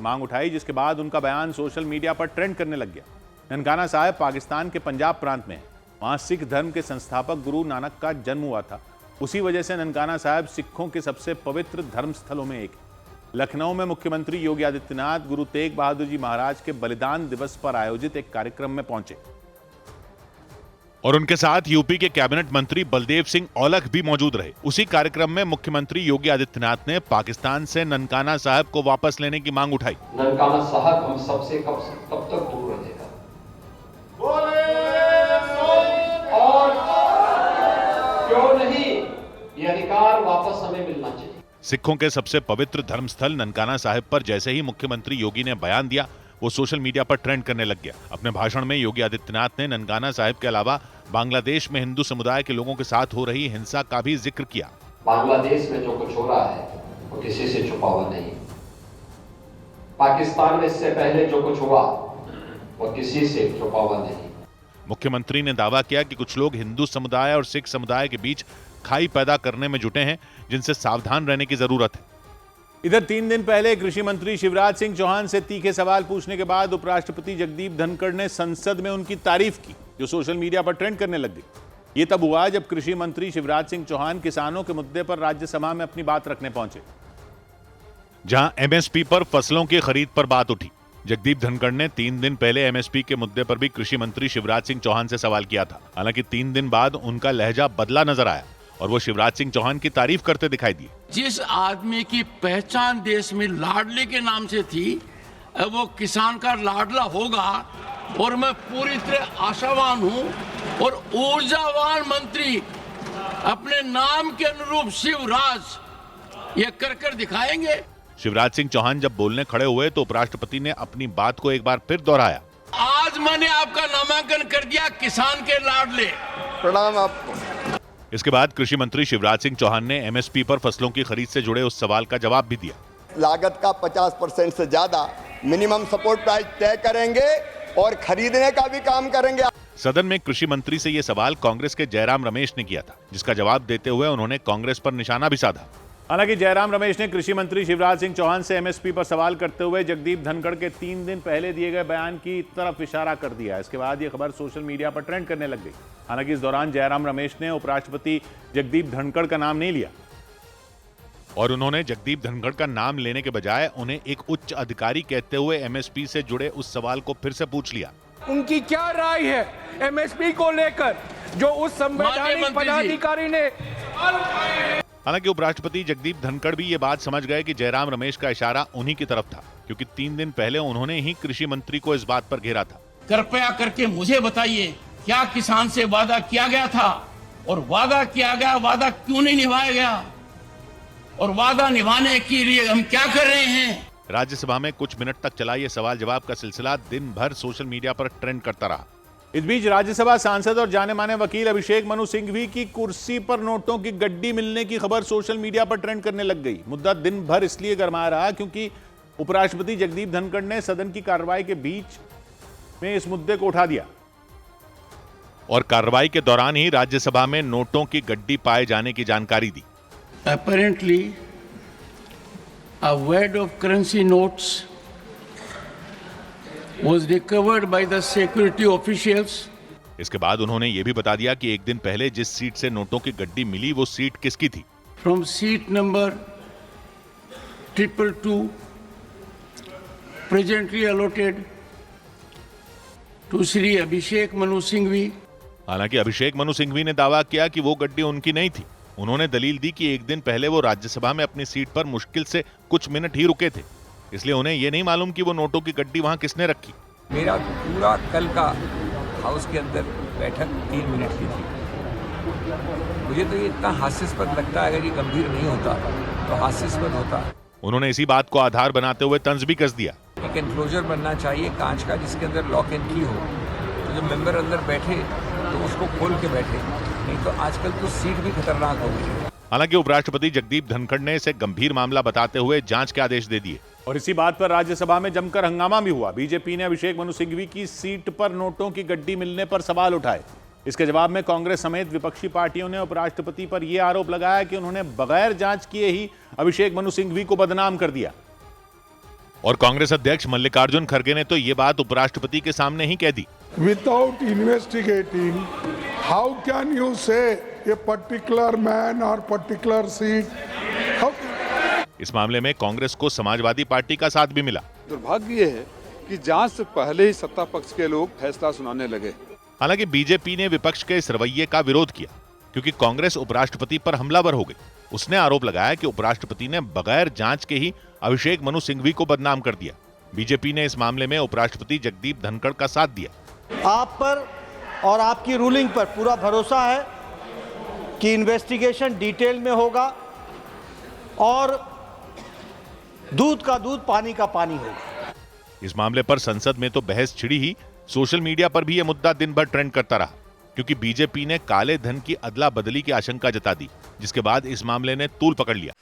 मांग उठाई, जिसके बाद उनका बयान सोशल मीडिया पर ट्रेंड करने लग गया। ननकाना साहिब पाकिस्तान के पंजाब प्रांत में है। वहां सिख धर्म के संस्थापक गुरु नानक का जन्म हुआ था। उसी वजह से ननकाना साहिब सिखों के सबसे पवित्र धर्म स्थलों में एक है। लखनऊ में मुख्यमंत्री योगी आदित्यनाथ गुरु तेग बहादुर जी महाराज के बलिदान दिवस पर आयोजित एक कार्यक्रम में पहुंचे और उनके साथ यूपी के कैबिनेट मंत्री बलदेव सिंह औलख भी मौजूद रहे। उसी कार्यक्रम में मुख्यमंत्री योगी आदित्यनाथ ने पाकिस्तान से ननकाना साहिब को वापस लेने की मांग उठाई। ननकाना साहिब हम सबसे कब तक दूर रहेगा और क्यों नहीं, ये अधिकार वापस हमें मिलना चाहिए। सिखों के सबसे पवित्र धर्मस्थल ननकाना साहिब पर जैसे ही मुख्यमंत्री योगी ने बयान दिया, वो सोशल मीडिया पर ट्रेंड करने लग गया। अपने भाषण में योगी आदित्यनाथ ने ननकाना साहिब के अलावा बांग्लादेश में हिंदू समुदाय के लोगों के साथ हो रही हिंसा का भी जिक्र किया। बांग्लादेश में जो कुछ हो रहा है वो किसी से छुपा हुआ नहीं। पाकिस्तान में इससे पहले जो कुछ हुआ वो किसी से छुपा हुआ नहीं। मुख्यमंत्री ने दावा किया कि कुछ लोग हिंदू समुदाय और सिख समुदाय के बीच खाई पैदा करने में जुटे हैं, जिनसे सावधान रहने की जरूरत है। इधर 3 दिन पहले कृषि मंत्री शिवराज सिंह चौहान से तीखे सवाल पूछने के बाद उपराष्ट्रपति जगदीप धनखड़ ने संसद में उनकी तारीफ की, जो सोशल मीडिया पर ट्रेंड करने लग गई। ये तब हुआ जब कृषि मंत्री शिवराज सिंह चौहान किसानों के मुद्दे पर राज्यसभा में अपनी बात रखने पहुंचे, जहां एमएसपी पर फसलों की खरीद पर बात उठी। जगदीप धनखड़ ने 3 दिन पहले एमएसपी के मुद्दे पर भी कृषि मंत्री शिवराज सिंह चौहान से सवाल किया था। हालांकि 3 दिन बाद उनका लहजा बदला नजर आया और वो शिवराज सिंह चौहान की तारीफ करते दिखाई दिए। जिस आदमी की पहचान देश में लाडले के नाम से थी, वो किसान का लाडला होगा और मैं पूरी तरह आशावान हूं और ऊर्जावान मंत्री अपने नाम के अनुरूप शिवराज ये कर दिखाएंगे। शिवराज सिंह चौहान जब बोलने खड़े हुए तो उपराष्ट्रपति ने अपनी बात को एक बार फिर दोहराया। आज मैंने आपका नामांकन कर दिया किसान के लाडले। प्रणाम आपको। इसके बाद कृषि मंत्री शिवराज सिंह चौहान ने एमएसपी पर फसलों की खरीद से जुड़े उस सवाल का जवाब भी दिया। लागत का 50% से ज्यादा मिनिमम सपोर्ट प्राइस तय करेंगे और खरीदने का भी काम करेंगे। सदन में कृषि मंत्री से यह सवाल कांग्रेस के जयराम रमेश ने किया था, जिसका जवाब देते हुए उन्होंने कांग्रेस पर निशाना भी साधा। हालांकि जयराम रमेश ने कृषि मंत्री शिवराज सिंह चौहान से एमएसपी पर सवाल करते हुए जगदीप धनखड़ के 3 दिन पहले दिए गए बयान की तरफ इशारा कर दिया। इसके बाद यह खबर सोशल मीडिया पर ट्रेंड करने लग गई। हालांकि इस दौरान जयराम रमेश ने उपराष्ट्रपति जगदीप धनखड़ का नाम नहीं लिया और उन्होंने जगदीप धनखड़ का नाम लेने के बजाय उन्हें एक उच्च अधिकारी कहते हुए एमएसपी से जुड़े उस सवाल को फिर से पूछ लिया। उनकी क्या राय है एमएसपी को लेकर जो उस संवैधानिक पदाधिकारी ने। हालांकि उपराष्ट्रपति जगदीप धनखड़ भी ये बात समझ गए कि जयराम रमेश का इशारा उन्हीं की तरफ था, क्योंकि 3 दिन पहले उन्होंने ही कृषि मंत्री को इस बात पर घेरा था। कृपया करके मुझे बताइए, क्या किसान से वादा किया गया था और वादा किया गया वादा क्यों नहीं निभाया गया और वादा निभाने के लिए हम क्या कर रहे हैं। राज्यसभा में कुछ मिनट तक चला ये सवाल जवाब का सिलसिला दिन भर सोशल मीडिया पर ट्रेंड करता रहा। इस बीच राज्यसभा सांसद और जाने माने वकील अभिषेक मनु सिंघवी की कुर्सी पर नोटों की गड्डी मिलने की खबर सोशल मीडिया पर ट्रेंड करने लग गई। मुद्दा दिन भर इसलिए गरमाया रहा क्योंकि उपराष्ट्रपति जगदीप धनखड़ ने सदन की कार्रवाई के बीच में इस मुद्दे को उठा दिया और कार्रवाई के दौरान ही राज्यसभा में नोटों की गड्डी पाए जाने की जानकारी दी। Apparently, a wad of currency notes was recovered by the security officials. इसके बाद उन्होंने ये भी बता दिया कि एक दिन पहले जिस सीट से नोटों की गड्डी मिली वो सीट किसकी थी। From seat number 222, presently allotted to Shri Abhishek Manu Singhvi. हालांकि अभिषेक मनु सिंघवी ने दावा किया कि वो गड्डी उनकी नहीं थी। उन्होंने दलील दी कि एक दिन पहले वो राज्यसभा में अपनी सीट पर मुश्किल से कुछ मिनट ही रुके थे, इसलिए उन्हें ये नहीं मालूम कि वो नोटों की गड्डी वहां किसने रखी। मेरा पूरा कल का हाउस के अंदर बैठक 3 मिनट की थी। मुझे तो ये इतना हास्यास्पद लगता है, अगर ये गंभीर नहीं होता तो हास्यास्पद होता। उन्होंने इसी बात को आधार बनाते हुए तंज भी कस दिया। एक एनक्लोजर बनना चाहिए कांच का, जिसके अंदर लॉक एंड की हो, तो जब मेंबर अंदर बैठे तो उसको खोल के बैठे, नहीं तो आजकल तो सीट भी खतरनाक हो गई है। हालांकि उपराष्ट्रपति जगदीप धनखड़ ने इसे गंभीर मामला बताते हुए जांच के आदेश दे दिए और इसी बात पर राज्यसभा में जमकर हंगामा भी हुआ। बीजेपी ने अभिषेक मनु सिंघवी की सीट पर नोटों की गड्डी मिलने पर सवाल उठाए। इसके जवाब में कांग्रेस समेत विपक्षी पार्टियों ने उपराष्ट्रपति पर यह आरोप लगाया कि उन्होंने बगैर जांच किए ही अभिषेक मनु सिंघवी को बदनाम कर दिया। और कांग्रेस अध्यक्ष मल्लिकार्जुन खड़गे ने तो ये बात उपराष्ट्रपति के सामने ही कह दी। Without investigating, how can you say a particular man or particular seat? How? इस मामले में कांग्रेस को समाजवादी पार्टी का साथ भी मिला। दुर्भाग्य ये है कि जांच से पहले ही सत्ता पक्ष के लोग फैसला सुनाने लगे। हालांकि बीजेपी ने विपक्ष के इस रवैये का विरोध किया क्योंकि कांग्रेस उपराष्ट्रपति पर हमलावर हो गई। उसने आरोप लगाया कि उपराष्ट्रपति ने बगैर जांच के ही अभिषेक मनु सिंघवी को बदनाम कर दिया। बीजेपी ने इस मामले में उपराष्ट्रपति जगदीप धनखड़ का साथ दिया। आप पर और आपकी रूलिंग पर पूरा भरोसा है कि इन्वेस्टिगेशन डिटेल में होगा और दूध का दूध पानी का पानी होगा। इस मामले पर संसद में तो बहस छिड़ी ही, सोशल मीडिया पर भी यह मुद्दा दिन भर ट्रेंड करता रहा क्योंकि बीजेपी ने काले धन की अदला बदली की आशंका जता दी, जिसके बाद इस मामले ने तूल पकड़ लिया।